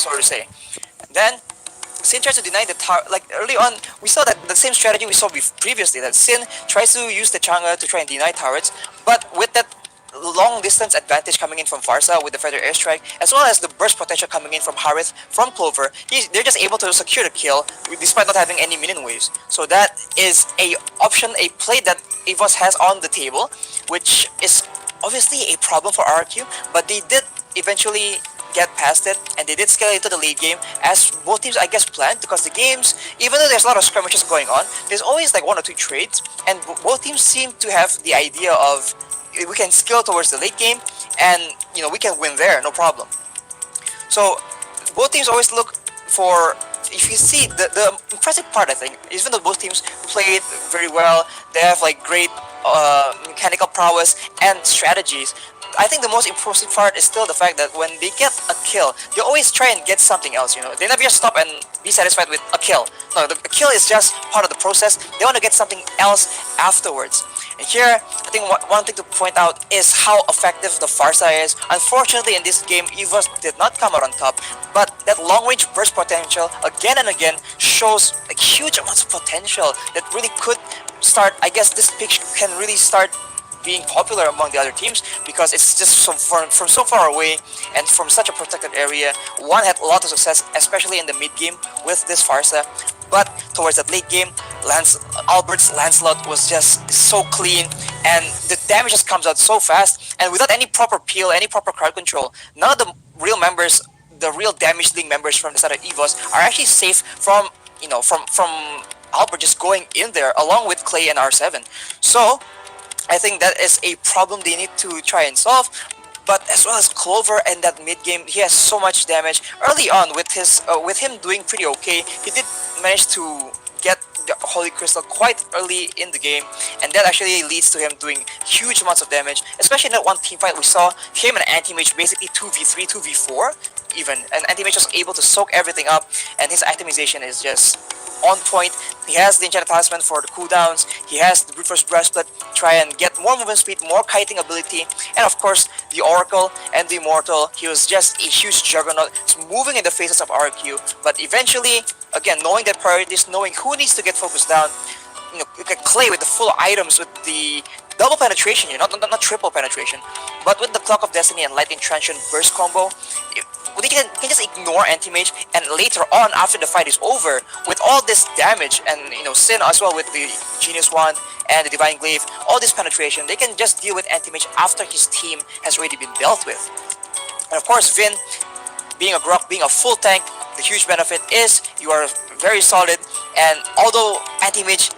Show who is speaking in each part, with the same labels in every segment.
Speaker 1: so to say. Then Sin tries to deny the tower. Like early on, we saw that the same strategy we saw previously. That Sin tries to use the Chang'e to try and deny turrets, but with that long distance advantage coming in from Farsa with the feather airstrike, as well as the burst potential coming in from Harith from Clover, they're just able to secure the kill despite not having any minion waves. So that is a option, a play that EVOS has on the table, which is obviously a problem for RRQ, but they did eventually get past it, and they did scale into the late game as both teams I guess planned, because the games, even though there's a lot of skirmishes going on, there's always like one or two trades, and both teams seem to have the idea of we can scale towards the late game, and we can win there, no problem. So both teams always look for, if you see the impressive part, I think, even though both teams played very well, they have like great mechanical prowess and strategies, I think the most impressive part is still the fact that when they get a kill, they always try and get something else, They never just stop and be satisfied with a kill. No, the kill is just part of the process. They want to get something else afterwards. And here, I think one thing to point out is how effective the Farsa is. Unfortunately, in this game, EVOS did not come out on top, but that long-range burst potential, again and again, shows like huge amounts of potential that really could start, I guess this pick can really start being popular among the other teams, because it's just from so far away and from such a protected area. One had a lot of success, especially in the mid game with this Farsa, but towards that late game, Albert's Lancelot was just so clean, and the damage just comes out so fast, and without any proper peel, any proper crowd control, none of the real members, the real damage dealing members from the side of EVOS are actually safe from from Albert just going in there along with Clay and R7. So I think that is a problem they need to try and solve. But as well as Clover and that mid game, he has so much damage early on with him doing pretty okay. He did manage to get the Holy Crystal quite early in the game, and that actually leads to him doing huge amounts of damage, especially in that one team fight we saw him and Anti-Mage basically 2v3, 2v4 even, and Anti-Mage was able to soak everything up, and his itemization is just on point. He has the Enchanted Talisman for the cooldowns, he has the Brute Force Breastplate, try and get more movement speed, more kiting ability, and of course the Oracle and the Immortal. He was just a huge juggernaut, moving in the faces of RQ, but eventually, again, knowing their priorities, knowing who needs to get focused down, you can Clay with the full items, with the double penetration, not triple penetration, but with the Clock of Destiny and Lightning Transient burst combo, they can just ignore Anti-Mage, and later on, after the fight is over, with all this damage, and Sin as well with the Genius Wand and the Divine Glaive, all this penetration, they can just deal with Anti-Mage after his team has already been dealt with. And of course, Vin, being a Grok, being a full tank, the huge benefit is you are very solid, and although Anti-Mage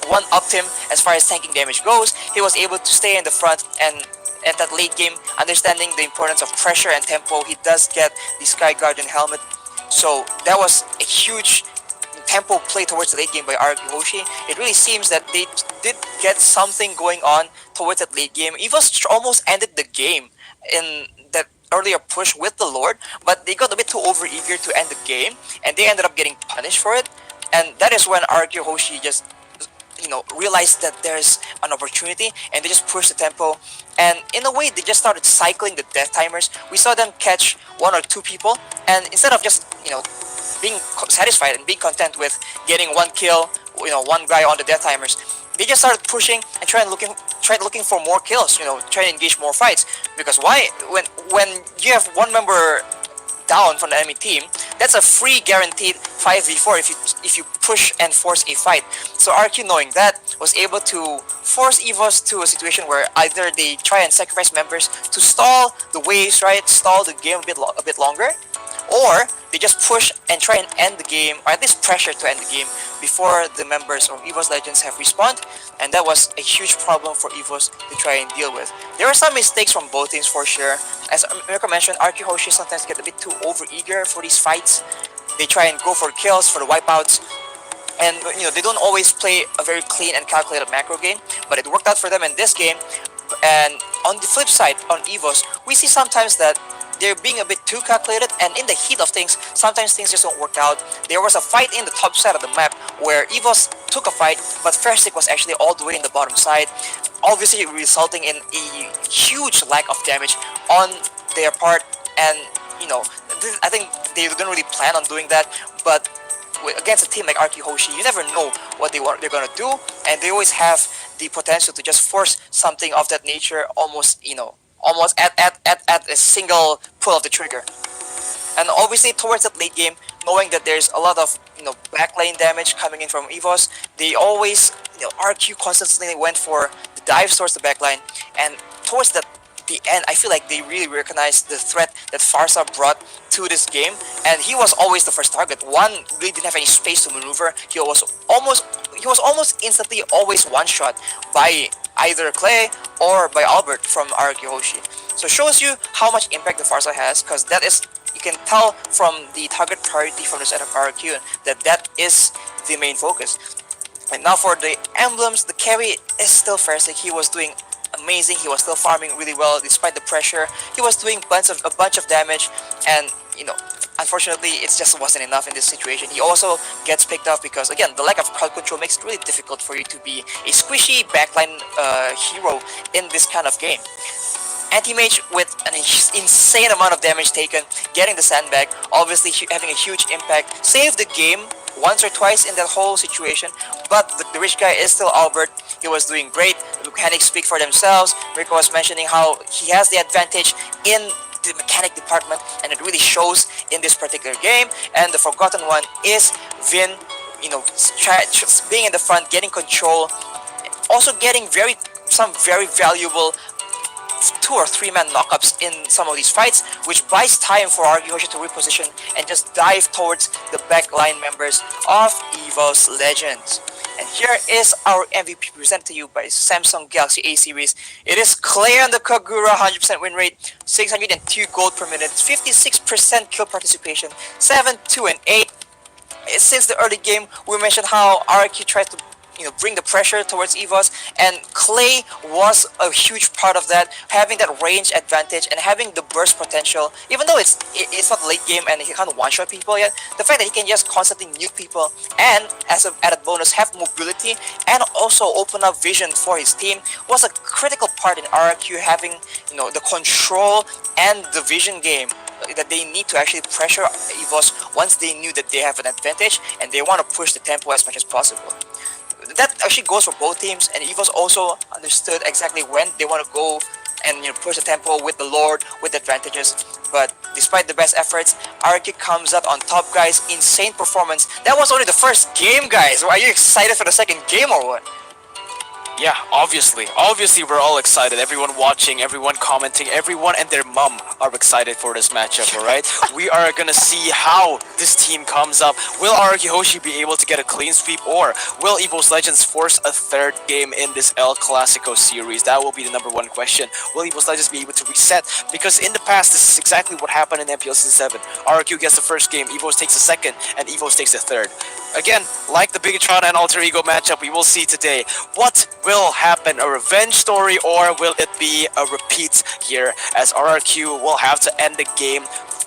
Speaker 1: one-upped him as far as tanking damage goes, he was able to stay in the front, and at that late game, understanding the importance of pressure and tempo, he does get the Sky Guardian helmet. So that was a huge tempo play towards the late game by RRQ Hoshi. It really seems that they did get something going on towards that late game. EVOS almost ended the game in that earlier push with the Lord, but they got a bit too overeager to end the game, and they ended up getting punished for it. And that is when RRQ Hoshi just realized that there's an opportunity, and they just pushed the tempo, and in a way they just started cycling the death timers. We saw them catch one or two people, and instead of just being satisfied and being content with getting one kill, one guy on the death timers, they just started pushing and tried looking for more kills, trying to engage more fights. Because why, when you have one member down from the enemy team, that's a free guaranteed 5v4 if you push and force a fight. So RQ, knowing that, was able to force EVOS to a situation where either they try and sacrifice members to stall the waves, right, stall the game a bit longer, or they just push and try and end the game, or at least pressure to end the game before the members of EVOS Legends have respawned, and that was a huge problem for EVOS to try and deal with. There were some mistakes from both teams for sure. As Mirko mentioned, RQ Hoshi sometimes get a bit too overeager for these fights. They try and go for kills, for the wipeouts, and they don't always play a very clean and calculated macro game, but it worked out for them in this game. And on the flip side, on EVOS, we see sometimes that they're being a bit too calculated, and in the heat of things, sometimes things just don't work out. There was a fight in the top side of the map where EVOS took a fight, but Fairstick was actually all the way in the bottom side, obviously resulting in a huge lack of damage on their part. And I think they didn't really plan on doing that, but against a team like RRQ Hoshi, you never know what they're gonna do, and they always have the potential to just force something of that nature, almost almost at a single pull of the trigger. And obviously towards that late game, knowing that there's a lot of backlane damage coming in from Evos, they always RQ constantly went for the dives towards the backline, and towards the end, I feel like they really recognized the threat that Farsa brought to this game, and he was always the first target. One really didn't have any space to maneuver. He was almost instantly always one shot by either Clay or by Albert from RRQ Hoshi. So it shows you how much impact the Farsa has, because that is, you can tell from the target priority from the side of RRQ that is the main focus. And now for the emblems, the carry is still Farsic. He was doing amazing. He was still farming really well despite the pressure. He was doing a bunch of damage, and unfortunately, it just wasn't enough in this situation. He also gets picked off because, again, the lack of crowd control makes it really difficult for you to be a squishy backline hero in this kind of game. Anti-Mage with an insane amount of damage taken, getting the sandbag, obviously having a huge impact, saved the game once or twice in that whole situation, but the rich guy is still Albert. He was doing great. The mechanics speak for themselves. Rico was mentioning how he has the advantage in the mechanic department, and it really shows in this particular game. And the forgotten one is Vin, being in the front, getting control, also getting some very valuable 2 or 3 man knockups in some of these fights, which buys time for RRQ Hoshi to reposition and just dive towards the backline members of EVOS Legends. And here is our MVP presented to you by Samsung Galaxy A series. It is Clay on the Kagura, 100% win rate, 602 gold per minute, 56% kill participation, 7, 2, and 8. Since the early game, we mentioned how RRQ tried to bring the pressure towards EVOS, and Clay was a huge part of that, having that range advantage and having the burst potential. Even though it's not late game and he can't one-shot people yet, the fact that he can just constantly nuke people and, as an added bonus, have mobility and also open up vision for his team was a critical part in RRQ having the control and the vision game that they need to actually pressure EVOS once they knew that they have an advantage and they want to push the tempo as much as possible. That actually goes for both teams, and EVOS also understood exactly when they want to go and push the tempo with the Lord, with advantages. But despite the best efforts, RRQ comes out on top, guys. Insane performance. That was only the first game, guys. Are you excited for the second game or what?
Speaker 2: Yeah, obviously we're all excited. Everyone watching, everyone commenting, everyone and their mom are excited for this matchup, alright? We are gonna see how this team comes up. Will RRQ Hoshi be able to get a clean sweep, or will EVOS Legends force a third game in this El Clasico series? That will be the number one question. Will EVOS Legends be able to reset? Because in the past, this is exactly what happened in Mpl Season 7. RRQ gets the first game, EVOS takes the second, and EVOS takes the third. Again, like the Bigatron and Alter Ego matchup we will see today, what will happen? A revenge story, or will it be a repeat here, as RRQ will have to end the game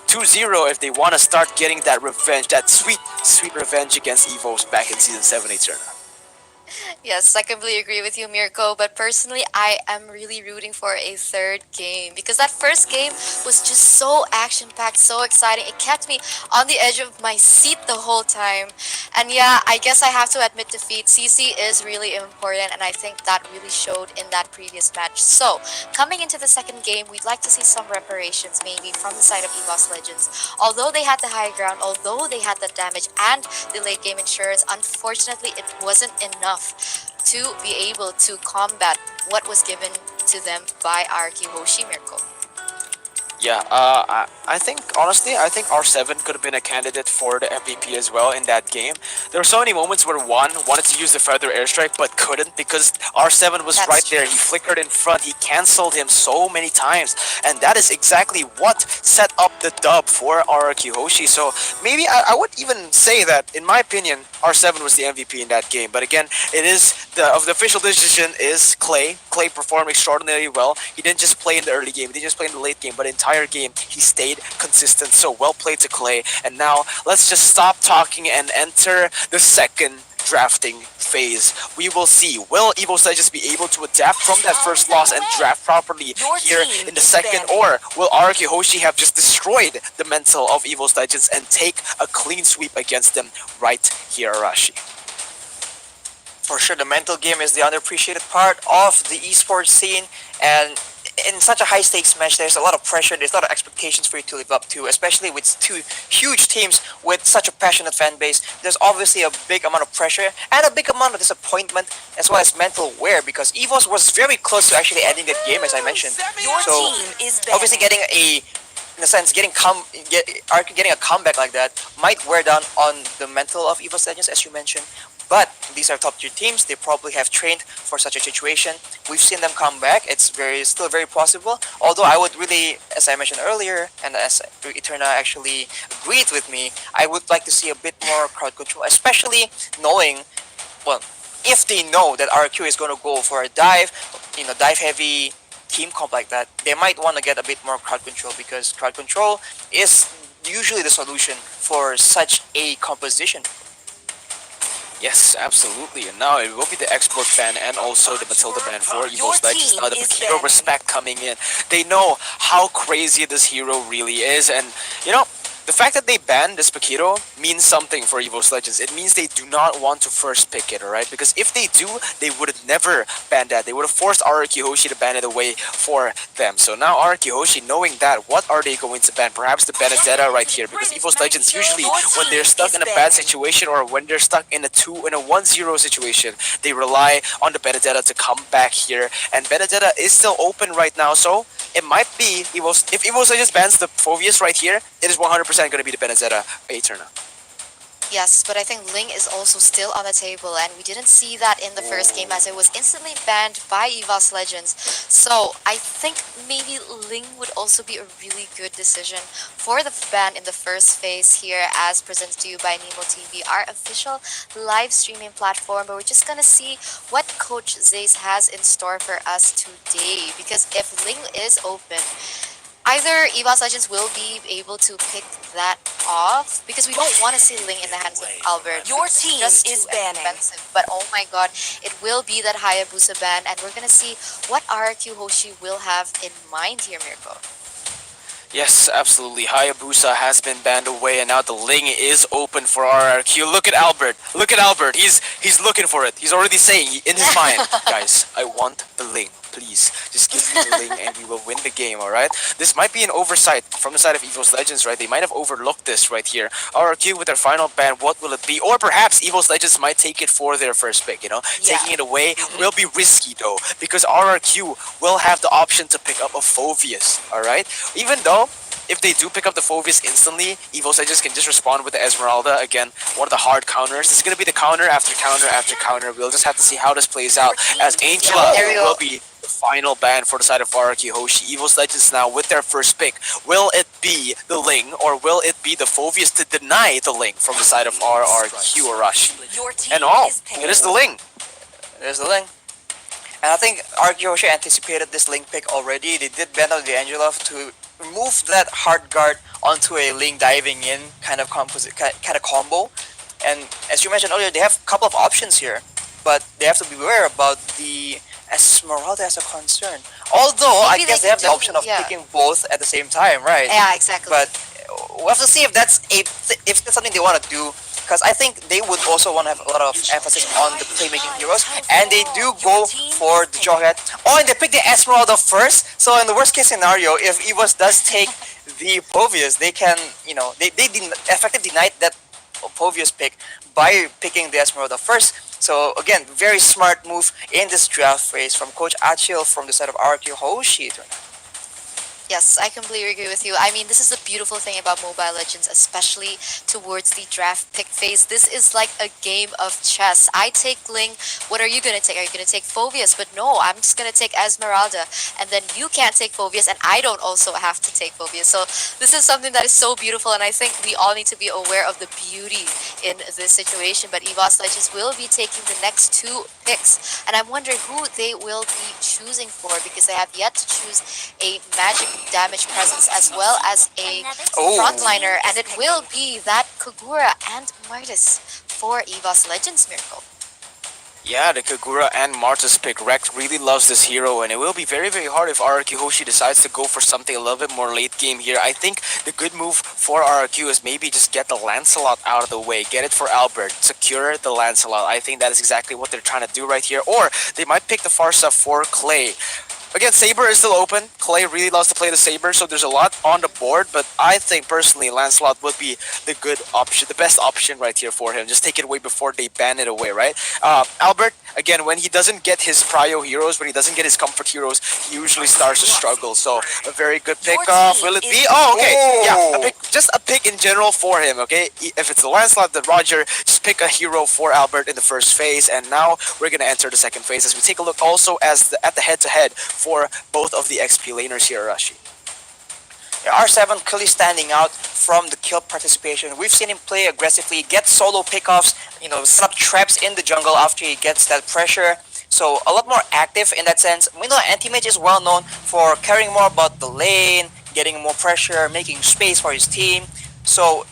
Speaker 2: 2-0 if they want to start getting that revenge, that sweet revenge against EVOS back in Season 7 Eternal.
Speaker 3: Yes, I completely agree with you, Mirko. But personally, I am really rooting for a third game, because that first game was just so action-packed, so exciting. It kept me on the edge of my seat the whole time. And yeah, I guess I have to admit defeat. CC is really important, and I think that really showed in that previous match. So, coming into the second game, we'd like to see some reparations, maybe from the side of EVOS Legends. Although they had the high ground, although they had the damage and the late game insurance, unfortunately, it wasn't enough to be able to combat what was given to them by RRQ Hoshi, Mirko.
Speaker 2: Yeah, I think, honestly, I think R7 could have been a candidate for the MVP as well in that game. There were so many moments where Juan wanted to use the feather airstrike but couldn't, because R7 was right there. He flickered in front, he cancelled him so many times, and that is exactly what set up the dub for RRQ Hoshi. So maybe I would even say that, in my opinion, R7 was the MVP in that game. But again, it is the official decision is Clay. Clay performed extraordinarily well. He didn't just play in the early game, he didn't just play in the late game, but entire game he stayed consistent. So well played to Clay. And now let's just stop talking and enter the second drafting phase. We will see. Will EVOS Legends be able to adapt from that first loss and draft properly here in the second, or will RRQ Hoshi have just destroyed the mental of EVOS Legends and take a clean sweep against them right here, Arashi?
Speaker 1: For sure, the mental game is the underappreciated part of the esports scene, and in such a high stakes match, there's a lot of pressure, there's a lot of expectations for you to live up to, especially with two huge teams with such a passionate fan base. There's obviously a big amount of pressure and a big amount of disappointment as well as mental wear, because EVOS was very close to actually ending that game, as I mentioned. So obviously getting a, in a sense, getting a comeback like that might wear down on the mental of EVOS Legends, as you mentioned. But these are top tier teams. They probably have trained for such a situation. We've seen them come back. It's still very possible. Although I would really, as I mentioned earlier, and as Eterna actually agreed with me, I would like to see a bit more crowd control, especially knowing, well, if they know that RQ is going to go for a dive, dive heavy team comp like that, they might want to get a bit more crowd control, because crowd control is usually the solution for such a composition.
Speaker 2: Yes, absolutely. And now it will be the export ban and also the Matilda ban for EVOS Legends. Now the hero respect coming in. They know how crazy this hero really is, and the fact that they banned this Paquito means something for EVOS Legends. It means they do not want to first pick it, alright? Because if they do, they would have never banned that. They would have forced RRQ Hoshi to ban it away for them. So now RRQ Hoshi, knowing that, what are they going to ban? Perhaps the Benedetta right here. Because EVOS Legends usually, when they're stuck in a bad situation or when they're stuck in a 1-0 situation, they rely on the Benedetta to come back here. And Benedetta is still open right now, so it might be if EVOS Legends bans the Phoveus right here, it is 100% going to be the Benedetta Eterna.
Speaker 3: Yes, but I think Ling is also still on the table, and we didn't see that in the first game as it was instantly banned by EVOS Legends. So I think maybe Ling would also be a really good decision for the ban in the first phase here, as presented to you by Nemo TV, our official live streaming platform. But we're just gonna see what Coach Zace has in store for us today, because if Ling is open, either EVOS Legends will be able to pick that off, because we don't want to see Ling in the hands of Albert.
Speaker 4: Your team
Speaker 3: just
Speaker 4: is
Speaker 3: too
Speaker 4: banning.
Speaker 3: expensive. But oh my god, it will be that Hayabusa ban, and we're gonna see what RRQ Hoshi will have in mind here, Mirko.
Speaker 2: Yes, absolutely. Hayabusa has been banned away, and now the Ling is open for RRQ. Look at Albert. Look at Albert. He's looking for it. He's already saying in his mind, guys, I want the Ling. Please, just give me the Ling and we will win the game, alright? This might be an oversight from the side of EVOS Legends, right? They might have overlooked this right here. RRQ with their final ban, what will it be? Or perhaps EVOS Legends might take it for their first pick, Taking it away will be risky though, because RRQ will have the option to pick up a Phoveus, alright? Even though, if they do pick up the Phoveus instantly, EVOS Legends can just respond with the Esmeralda. Again, one of the hard counters. It's going to be the counter after counter after counter. We'll just have to see how this plays out, as Angela will be the final ban for the side of RRQ Hoshi. EVOS Legends now with their first pick. Will it be the Ling, or will it be the Phoveus to deny the Ling from the side of RRQ Arashi? And it is the Ling.
Speaker 1: There's the Ling. And I think RRQ Hoshi anticipated this Ling pick already. They did ban out the Angelov to remove that hard guard onto a Ling diving in kind of combo. And as you mentioned earlier, they have a couple of options here, but they have to be aware about the Esmeralda as a concern. Although
Speaker 3: Maybe
Speaker 1: I guess they have the option of picking both at the same time, right?
Speaker 3: Yeah, exactly.
Speaker 1: But we'll have to see if that's something they want to do, because I think they would also want to have a lot of emphasis on the playmaking heroes, and they do go for the Jawhead. Oh, and they pick the Esmeralda first. So in the worst case scenario, if EVOS does take the Phoveus, they can, they effectively denied that Phoveus pick by picking the Esmeralda first. So again, very smart move in this draft phase from Coach Achille from the side of RRQ Hoshi.
Speaker 3: Yes, I completely agree with you. I mean, this is the beautiful thing about Mobile Legends, especially towards the draft pick phase. This is like a game of chess. I take Ling. What are you going to take? Are you going to take Phoveus? But no, I'm just going to take Esmeralda. And then you can't take Phoveus, and I don't also have to take Phoveus. So this is something that is so beautiful, and I think we all need to be aware of the beauty in this situation. But EVOS Legends will be taking the next two picks, and I'm wondering who they will be choosing for, because they have yet to choose a magic damage presence as well as a frontliner, and it will be that Kagura and Midas for EVOS Legends, Miracle.
Speaker 2: Yeah, the Kagura and Marta's pick. Rex really loves this hero, and it will be very, very hard if RRQ Hoshi decides to go for something a little bit more late game here. I think the good move for RRQ is maybe just get the Lancelot out of the way. Get it for Albert. Secure the Lancelot. I think that is exactly what they're trying to do right here. Or they might pick the Farsa for Clay. Again, Saber is still open. Clay really loves to play the Saber, so there's a lot on the board, but I think personally Lancelot would be the good option, the best option right here for him. Just take it away before they ban it away, right? Albert, again, when he doesn't get his prio heroes, when he doesn't get his comfort heroes, he usually starts to struggle. So a very good pick off. Will it be? Oh, okay. Yeah, just a pick in general for him, okay? If it's the Lancelot, then Roger, just pick a hero for Albert in the first phase, and now we're going to enter the second phase as we take a look also at the head-to-head for both of the XP laners here, Arashi.
Speaker 1: Yeah, R7 clearly standing out from the kill participation. We've seen him play aggressively, get solo pickoffs, set up traps in the jungle after he gets that pressure. So a lot more active in that sense. We know Anti-Mage is well known for caring more about the lane, getting more pressure, making space for his team. So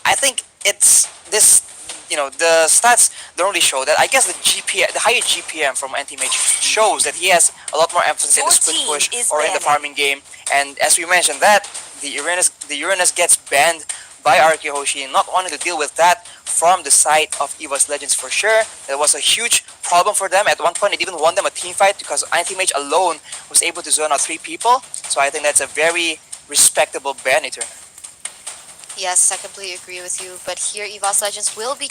Speaker 1: I think it's this. The stats don't really show that. I guess the higher GPM from Anti-Mage shows that he has a lot more emphasis in the split push or in the farming game. And as we mentioned, that the Uranus gets banned by RRQ Hoshi, not wanting to deal with that from the side of EVOS Legends for sure. That was a huge problem for them. At one point, it even won them a team fight because Anti-Mage alone was able to zone out 3 people. So I think that's a very respectable ban, Eternal.
Speaker 3: Yes, I completely agree with you. But here, EVOS Legends will be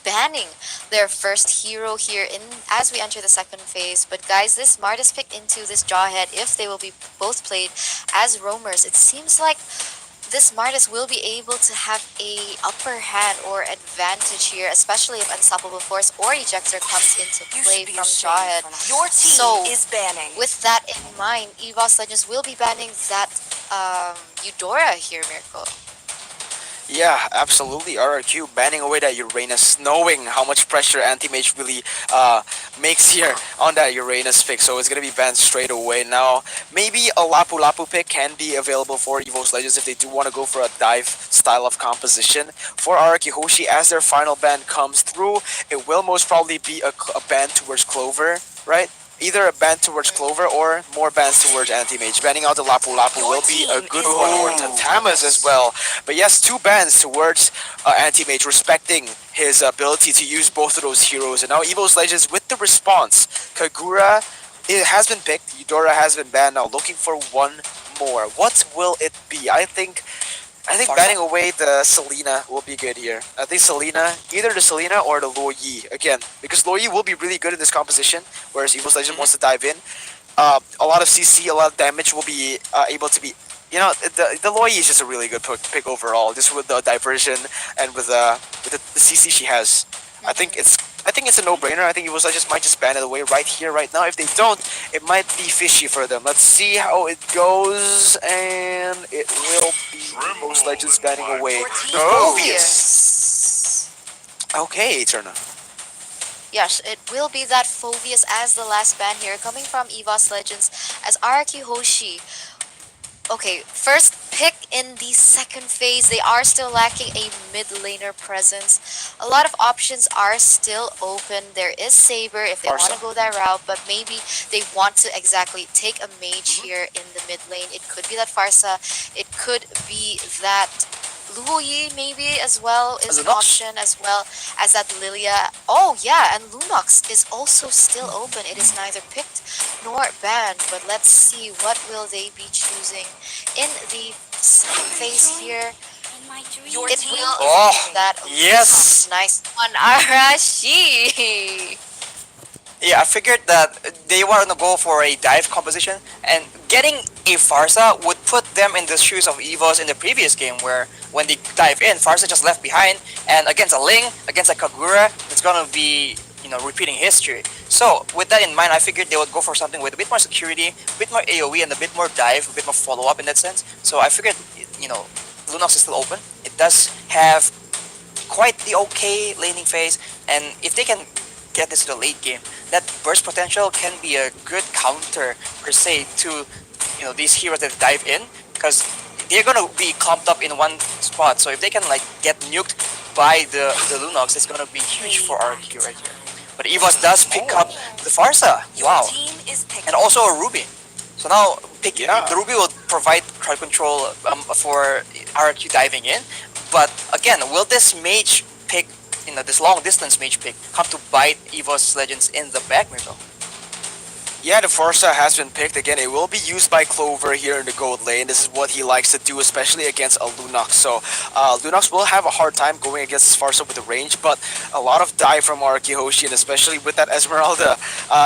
Speaker 3: banning their first hero here as we enter the second phase. But guys, this Martis pick into this Jawhead, if they will be both played as roamers, it seems like this Martis will be able to have a upper hand or advantage here, especially if Unstoppable Force or Ejector comes into play from Jawhead.
Speaker 4: Your team is banning.
Speaker 3: With that in mind, EVOS Legends will be banning that Eudora here, Miracle.
Speaker 2: Yeah, absolutely. RRQ banning away that Uranus, knowing how much pressure Anti-Mage really makes here on that Uranus pick. So it's going to be banned straight away. Now, maybe a Lapu Lapu pick can be available for EVOS Legends if they do want to go for a dive style of composition. For RRQ Hoshi, as their final ban comes through, it will most probably be a ban towards Clover, right? Either a ban towards Clover or more bans towards Anti-Mage. Banning out the Lapu Lapu will be a good one for Tatamas as well. But yes, 2 bans towards Anti-Mage, respecting his ability to use both of those heroes. And now EVOS Legends with the response. Kagura, it has been picked. Eudora has been banned. Now looking for one more. What will it be? I think banning away the Selena will be good here. I think Selena, either the Selena or the Luo Yi. Again, because Luo Yi will be really good in this composition, whereas EVOS Legend wants to dive in. A lot of CC, a lot of damage will be able to be... the Luo Yi is just a really good pick overall, just with the diversion and with the CC she has. I think it's a no-brainer. I think EVOS Legends might just ban it away right here, right now. If they don't, it might be fishy for them. Let's see how it goes, and it will be EVOS Legends banning away.
Speaker 3: Phoveus.
Speaker 2: Okay, Eterna.
Speaker 3: Yes, it will be that Phoveus as the last ban here, coming from EVOS Legends as RRQ Hoshi. Okay, first pick in the second phase. They are still lacking a mid laner presence. A lot of options are still open. There is Saber if they want to go that route, but maybe they want to exactly take a mage here in the mid lane. It could be that Farsa. It could be that Luo Yi maybe as well is an option, as well as that Lilia. Oh yeah, and Lunox is also still open. It is neither picked nor banned, but let's see what will they be choosing in the second phase here. It will be that
Speaker 2: yes,
Speaker 3: Lunox. Nice one, Arashi.
Speaker 1: Yeah, I figured that they want to go for a dive composition, and getting a Farsa would put them in the shoes of EVOS in the previous game, where when they dive in, Farsa just left behind, and against a Ling, against a Kagura, it's gonna be, repeating history. So, with that in mind, I figured they would go for something with a bit more security, a bit more AoE, and a bit more dive, a bit more follow-up in that sense. So I figured, Lunox is still open. It does have quite the okay laning phase, and if they can get this to the late game, that burst potential can be a good counter per se to these heroes that dive in, because they're gonna be clumped up in one spot. So if they can get nuked by the Lunox is gonna be huge for RRQ right here. But EVOS does pick up the Farsa. Wow.
Speaker 4: Team is picking.
Speaker 1: And also a Ruby. So now
Speaker 2: Yeah.
Speaker 1: the Ruby will provide crowd control for RRQ diving in. But again, will this mage pick, this long distance mage pick, come to bite EVOS Legends in the back, Mirko?
Speaker 2: Yeah, the Forza has been picked. Again, it will be used by Clover here in the gold lane. This is what he likes to do, especially against a Lunox. So Lunox will have a hard time going against this Farsa with the range, but a lot of dive from RRQ Hoshi, and especially with that Esmeralda,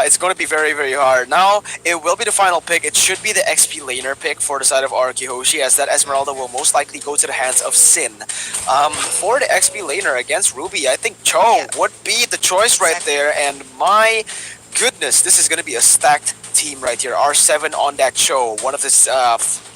Speaker 2: it's going to be very, very hard. Now, it will be the final pick. It should be the XP laner pick for the side of RRQ Hoshi, as that Esmeralda will most likely go to the hands of Sin. For the XP laner against Ruby, I think Cho would be the choice right there, and my goodness, this is going to be a stacked team right here. R7 on that show, one of his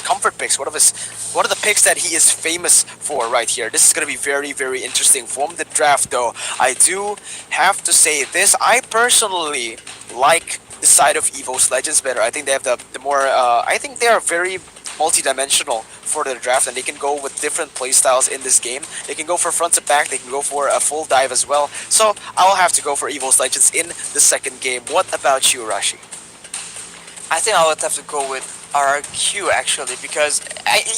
Speaker 2: comfort picks, one of the picks that he is famous for right here. This is going to be very, very interesting. From the draft though, I do have to say this, I personally like the side of EVOS Legends better. I think they have the more, I think they are very multi-dimensional for the draft, and they can go with different playstyles in this game. They can go for front to back, they can go for a full dive as well. So I'll have to go for EVOS Legends in the second game. What about you, Rashi?
Speaker 1: I think I would have to go with RRQ actually, because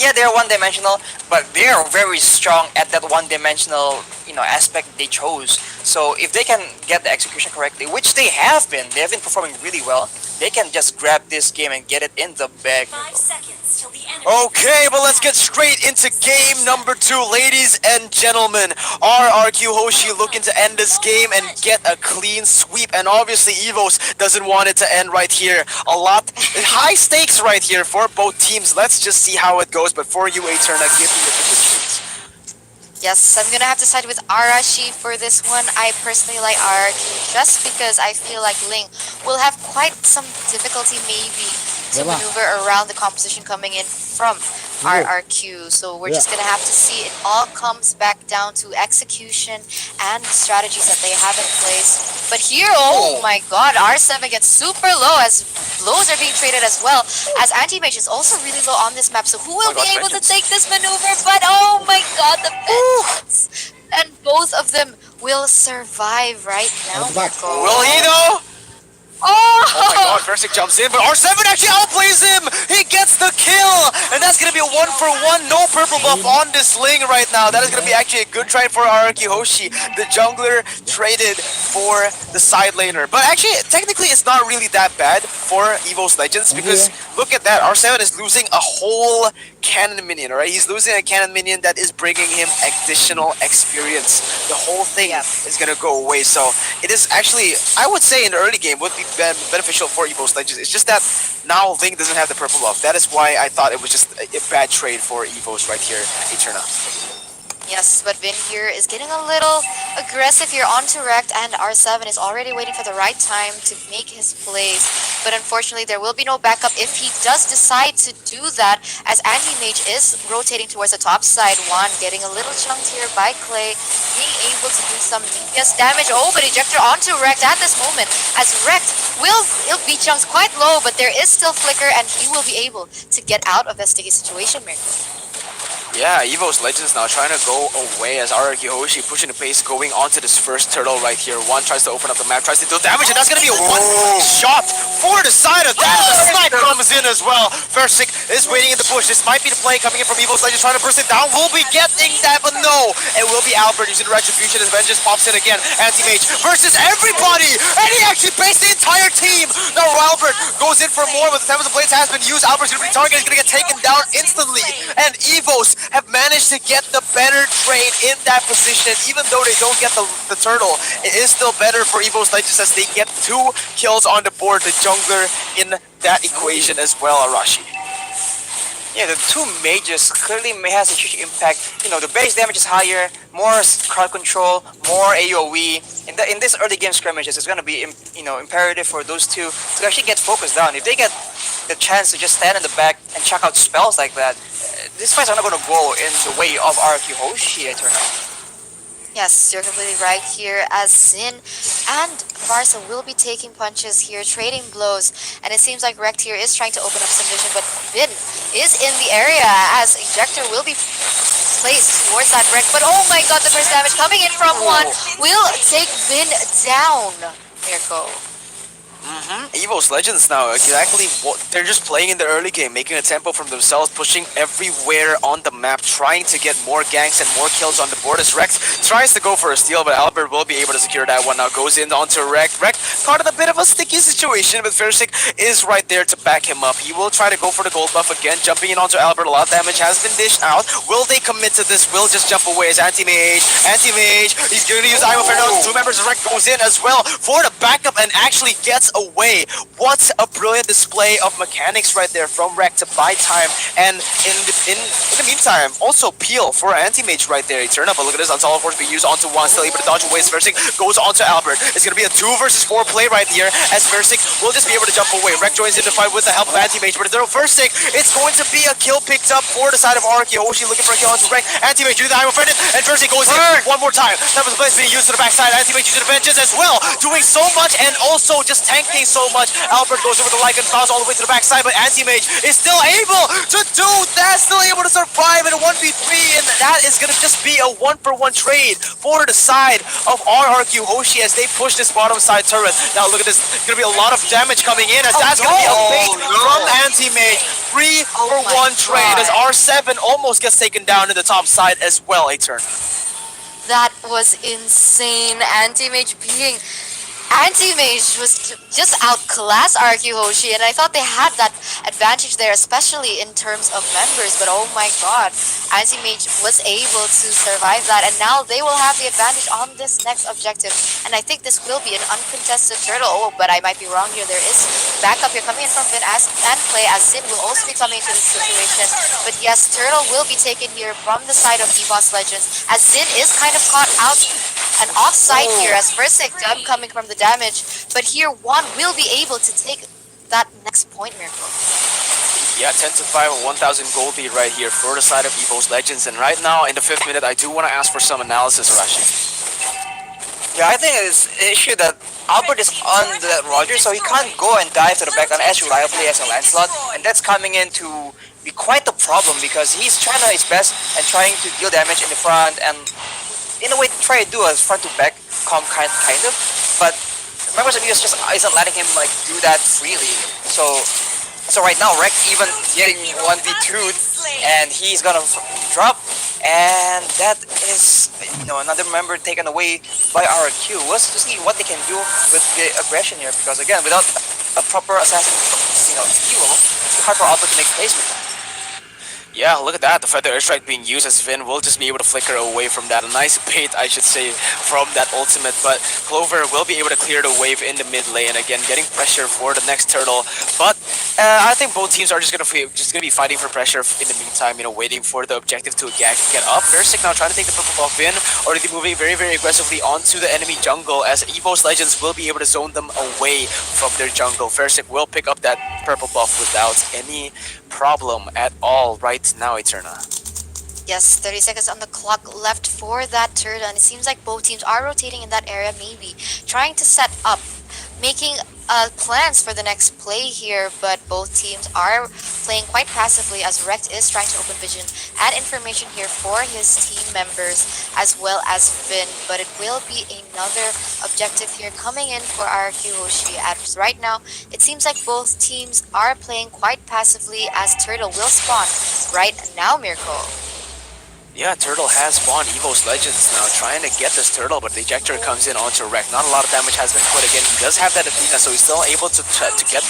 Speaker 1: yeah, they're one-dimensional, but they're very strong at that one-dimensional aspect they chose. So if they can get the execution correctly, which they have been performing really well, they can just grab this game and get it in the bag.
Speaker 4: 5 seconds till the enemy.
Speaker 2: Okay, but let's get straight into game number 2, ladies and gentlemen. RRQ Hoshi looking to end this game and get a clean sweep, and obviously EVOS doesn't want it to end right here. A lot, high stakes right here for both teams. Let's just see how it goes. But for you, Eterna, give me your predictions.
Speaker 3: Yes, I'm gonna have to side with Arashi for this one. I personally like RRQ just because I feel like Ling will have quite some difficulty maybe to maneuver around the composition coming in from RRQ. So we're just gonna have to see. It all comes back down to execution and strategies that they have in place. But here, oh my god, R7 gets super low as blows are being traded as well, as Anti-Mage is also really low on this map. So who will be able to take this maneuver? But oh my god, the vengeance! And both of them will survive right now.
Speaker 2: Will he though? Oh my god, Versik jumps in, but R7 actually outplays him! He gets the kill! And that's gonna be a 1-for-1, no purple buff on this Ling right now. That is gonna be actually a good trade for RRQ Hoshi. The jungler traded for the side laner. But actually, technically it's not really that bad for EVOS Legends, because look at that, R7 is losing a whole cannon minion, right? He's losing a cannon minion that is bringing him additional experience. The whole thing is gonna go away. So it is actually, I would say in the early game, would be beneficial for EVOS Legends. It's just that now Link doesn't have the purple buff. That is why I thought it was just a bad trade for EVOS right here, Eterna.
Speaker 3: Yes, but Vin here is getting a little aggressive here onto Rekt, and R7 is already waiting for the right time to make his plays. But unfortunately, there will be no backup if he does decide to do that, as Anti-Mage is rotating towards the top side. Juan getting a little chunked here by Clay, being able to do some DPS damage. Oh, but Ejector onto Rekt at this moment, as Rekt he'll be chunked quite low, but there is still Flicker, and he will be able to get out of that sticky situation, Mirko.
Speaker 2: Yeah, EVOS Legends now trying to go away as RRQ Hoshi pushing the pace, going onto this first turtle right here. One tries to open up the map, tries to do damage, and that's going to be a one-shot for the side of that. The snipe comes in as well. Versik is waiting in the bush. This might be the play coming in from EVOS Legends, trying to burst it down. Will be getting that, but no. It will be Albert using the Retribution as Vengeance pops in again. Anti-Mage versus everybody, and he actually based the entire team. Now Albert goes in for more, but the time of the blades has been used. Albert's going to be targeted. He's going to get taken down instantly, and EVOS have managed to get the better trade in that position. Even though they don't get the turtle, it is still better for EVOS Legends as they get 2 kills on the board. The jungler in that equation as well, Arashi.
Speaker 1: Yeah, the two mages clearly has a huge impact. The base damage is higher, more crowd control, more AoE. In this early game skirmishes, it's gonna be imperative for those two to actually get focused down. If they get the chance to just stand in the back and chuck out spells like that, these fights are not gonna go in the way of RRQ Hoshi, I turn out.
Speaker 3: Yes, you're completely right here, as Sin and Barca will be taking punches here, trading blows, and it seems like Rekt here is trying to open up some vision, but Vin is in the area as Ejector will be place towards that wreck. But oh my god, the first damage coming in from one will take Vin down. Mirko.
Speaker 2: EVO's Legends now, exactly what they're just playing in the early game, making a tempo from themselves, pushing everywhere on the map, trying to get more ganks and more kills on the board as Rex tries to go for a steal, but Albert will be able to secure that one. Now goes in onto Rex. Rex caught in a bit of a sticky situation, but Fersik is right there to back him up. He will try to go for the gold buff again, jumping in onto Albert. A lot of damage has been dished out. Will they commit to this? Will just jump away as Anti-Mage. Anti-Mage, he's going to use Imo Ferno. Two members of Rex goes in as well for the backup and actually gets away. What a brilliant display of mechanics right there from Rek to buy time, and in the meantime, also Peel for Anti-Mage right there. He turned up, but look at this, Atau of course being used onto one, still able to dodge away as Versik goes onto Albert. It's going to be a 2 versus 4 play right here, as Versik will just be able to jump away. Rek joins in the fight with the help of Anti-Mage, but their Versik, it's going to be a kill picked up for the side of RRQ. Oshi looking for a kill onto Rek. Anti-Mage do the Imo Ferno, and Versik goes in one more time. That was the place being used to the backside. Anti-Mage using the vengeance as well, doing so much and also just tanking so much. Albert goes over the Lycan, bounce all the way to the backside, but Anti-Mage is still able to do that, still able to survive in a 1v3, and that is going to just be a 1-for-1 trade for the side of RRQ Hoshi as they push this bottom side turret. Now look at this, going to be a lot of damage coming in as that's going to be a bait from Anti-Mage. 3-for-1 trade as R7 almost gets taken down in the top side as well, a turn.
Speaker 3: That was insane. Anti-Mage was just outclassed RRQ Hoshi, and I thought they had that advantage there, especially in terms of members, but oh my god, Anti-Mage was able to survive that, and now they will have the advantage on this next objective, and I think this will be an uncontested turtle. Oh, but I might be wrong here. There is backup here coming in from Vin and Play, as Sin will also be coming into this situation, but yes, turtle will be taken here from the side of EVOS Legends, as Sin is kind of caught out and offside here, as Versik coming from the damage, but here Juan will be able to take that next point, Miracle.
Speaker 2: Yeah, 10-5, 1,000 gold lead right here for the side of EVO's Legends, and right now in the 5th minute, I do want to ask for some analysis, Arashi.
Speaker 1: Yeah, I think it's an issue that Albert is on the Roger, so he can't go and dive to the back as reliably as a Lancelot, and that's coming in to be quite the problem because he's trying his best and trying to deal damage in the front and in a way try to do a front to back comp kind of, but members of EOS just isn't letting him like do that freely. So right now Rek even getting 1v2'd and he's gonna drop, and that is, you know, another member taken away by RRQ. Let's see what they can do with the aggression here, because again, without a proper assassin, you know, elo, it's hard for Albert to make space with them.
Speaker 2: Yeah, look at that. The feather airstrike being used as Vin will just be able to flicker away from that. A nice bait, I should say, from that ultimate. But Clover will be able to clear the wave in the mid lane. Again, getting pressure for the next turtle. But I think both teams are just gonna be fighting for pressure in the meantime. You know, waiting for the objective to get up. Versik now trying to take the purple buff. Vin already moving very, very aggressively onto the enemy jungle as EVO's Legends will be able to zone them away from their jungle. Versik will pick up that purple buff without any problem at all right now, Eterna.
Speaker 3: Yes, 30 seconds on the clock left for that turtle, and it seems like both teams are rotating in that area, maybe trying to set up, making plans for the next play here, but both teams are playing quite passively as Rex is trying to open vision and information here for his team members as well as Vin, but it will be another objective here coming in for RRQ Hoshi. As right now, it seems like both teams are playing quite passively as Turtle will spawn right now, Miracle.
Speaker 2: Yeah, Turtle has spawned EVO's Legends now, trying to get this Turtle, but the ejector comes in onto Rek. Not a lot of damage has been put again. He does have that Athena, so he's still able to get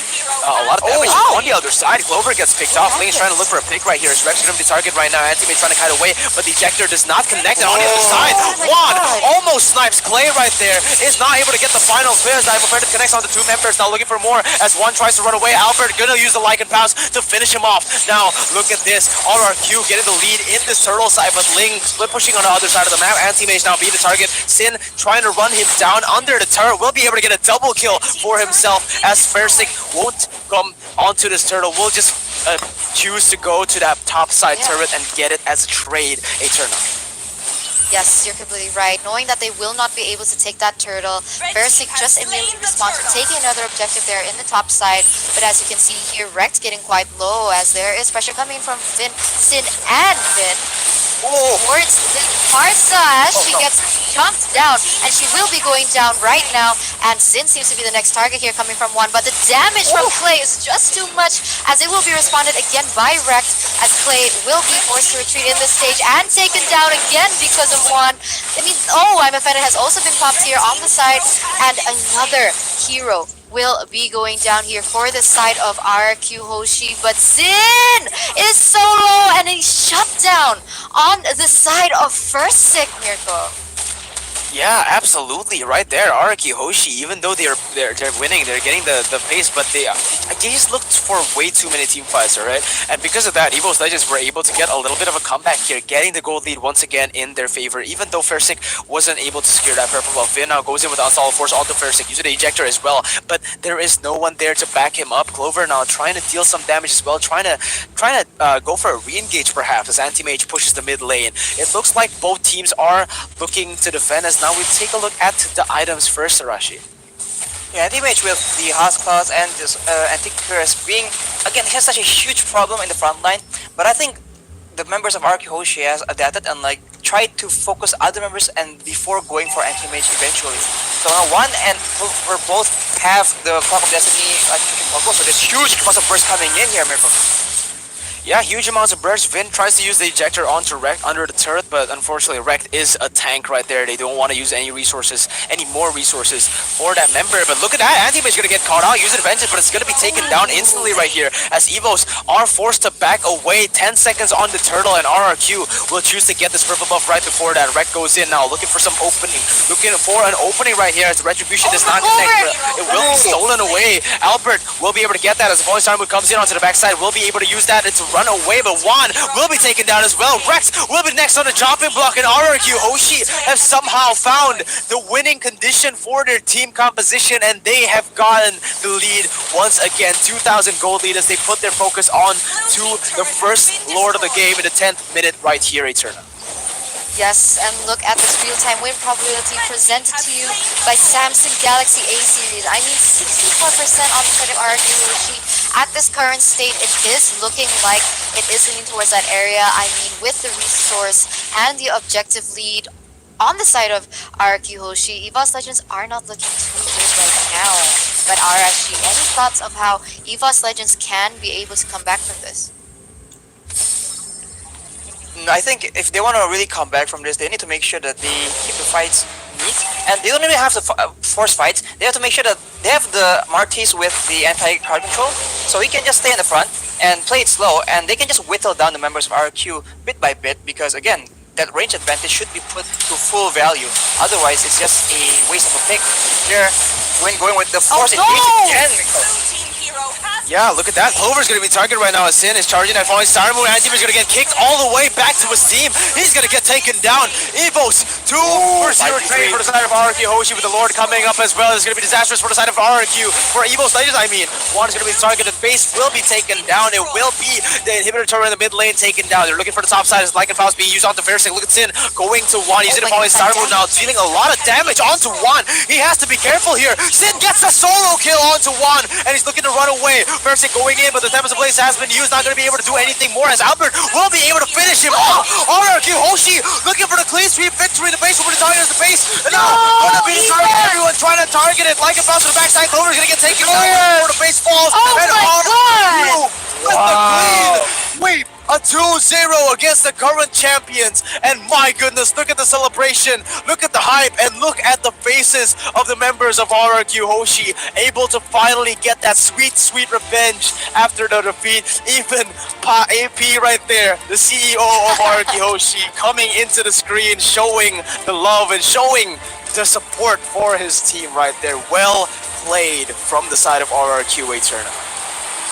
Speaker 2: a lot of damage. On the other side, Clover gets picked off. Lane is trying to look for a pick right here. Rex is going to be the target right now. Anti-Mage trying to kite away, but the ejector does not connect. And on the other side, Juan almost snipes Clay right there. Is not able to get the final clear as Imo Ferno connects on the two members. Now looking for more as one tries to run away. Albert gonna use the Lycan Pounce to finish him off. Now look at this. RRQ getting the lead in this turtle side, but Ling split pushing on the other side of the map. Anti-Mage now being the target. Sin trying to run him down under the turret. Will be able to get a double kill for himself as Versik won't come onto this turtle. Will just choose to go to that top side turret and get it as a trade. Eterna.
Speaker 3: Yes, you're completely right. Knowing that they will not be able to take that turtle, Versik just immediately responds to taking another objective there in the top side. But as you can see here, Rex getting quite low as there is pressure coming in from Sin and Vin.
Speaker 1: Oh,
Speaker 3: towards the Marsa as
Speaker 1: oh
Speaker 3: she
Speaker 1: no.
Speaker 3: gets jumped down, and she will be going down right now. And Sin seems to be the next target here coming from Juan, but the damage from Clay is just too much as it will be responded again by Rekt, as Clay will be forced to retreat in this stage and taken down again because of Juan. I mean, oh, Mpl has also been popped here on the side, and another hero will be going down here for the side of RRQ Hoshi, but Sin is so low and he's shut down on the side of First Sick, Mirko.
Speaker 2: Yeah, absolutely, right there. Araki Hoshi, even though they're winning, they're getting the pace, but they just looked for way too many team fights, alright? And because of that, EVO's Legends were able to get a little bit of a comeback here, getting the gold lead once again in their favor, even though Fersik wasn't able to secure that purple buff. Vin now goes in with Unsolid Force onto Fersik, using the ejector as well, but there is no one there to back him up. Clover now trying to deal some damage as well, trying to go for a re-engage perhaps as Anti-Mage pushes the mid lane. It looks like both teams are looking to defend, as now we take a look at the items first, Arashi.
Speaker 1: Yeah, the image with the House and this Anti-Curse being, again, has such a huge problem in the front line, but I think the members of RRQ Hoshi has adapted and like tried to focus other members and before going for Anti-Mage eventually. So now one and we're both have the Clock of Destiny combo, so there's huge amounts of burst coming in here, Mirko.
Speaker 2: Yeah, huge amounts of burst. Vin tries to use the ejector onto Rekt under the turret, but unfortunately Rekt is a tank right there. They don't want to use any more resources for that member. But look at that, Anti-Mage is going to get caught out, use advantage, but it's going to be taken down instantly right here as EVOs are forced to back away. 10 seconds on the turtle, and RRQ will choose to get this purple buff right before that. Rekt goes in now, looking for some opening, looking for an opening right here as the Retribution does not connect. It will be stolen away. Albert will be able to get that as the voice armor comes in onto the backside, will be able to use that. It's run away, but Juan will be taken down as well. Rex will be next on the chopping block, and RRQ Hoshi have somehow found the winning condition for their team composition, and they have gotten the lead once again. 2,000 gold lead as they put their focus on to the first Lord of the game in the 10th minute right here, Eterna.
Speaker 3: Yes, and look at this real-time win probability presented to you by Samsung Galaxy A series. I mean, 64% on the side of RRQ Hoshi. At this current state, it is looking like it is leaning towards that area. I mean, with the resource and the objective lead on the side of RRQ Hoshi, EVOS Legends are not looking too good right now. But Arashi, any thoughts of how EVOS Legends can be able to come back from this?
Speaker 1: I think if they want to really come back from this, they need to make sure that they keep the fights neat, and they don't even have to force fights. They have to make sure that they have the Martis with the anti-card control, so he can just stay in the front and play it slow, and they can just whittle down the members of RQ bit by bit, because again, that range advantage should be put to full value. Otherwise, it's just a waste of a pick. Here, going with the force engage again.
Speaker 2: Yeah, look at that. Clover's going to be targeted right now as Sin is charging that falling star move. Anti-Mage is going to get kicked all the way back to his team. He's going to get taken down. EVOS 2 for 0 trade for the side of RRQ Hoshi with the Lord coming up as well. It's going to be disastrous for the side of RRQ. For EVOS Legends, I mean. One is going to be targeted. Base will be taken down. It will be the inhibitor turret in the mid lane taken down. They're looking for the top side as Lycan Faust being used onto Fersik. Look at Sin going to Juan. He's going to fall his star move now, dealing a lot of damage onto Juan. He has to be careful here. Sin gets a solo kill onto Juan, and he's looking to run away. Fersik going in, but the Tempest of Blaze has been used. Not going to be able to do anything more as Albert will be able to finish him off. RRQ Hoshi looking for the clean sweep victory. The base will be the target as the base. And now going to be the target. Everyone trying to target it. Like a bounce to the backside. Clover's going to get taken down before the base falls.
Speaker 3: Oh
Speaker 2: and
Speaker 3: my God!
Speaker 2: with the clean sweep. A 2-0 against the current champions, and my goodness, look at the celebration, look at the hype, and look at the faces of the members of RRQ Hoshi, able to finally get that sweet, sweet revenge after the defeat. Even Pa AP right there, the CEO of RRQ Hoshi, coming into the screen, showing the love and showing the support for his team right there. Well played from the side of RRQ Eterna.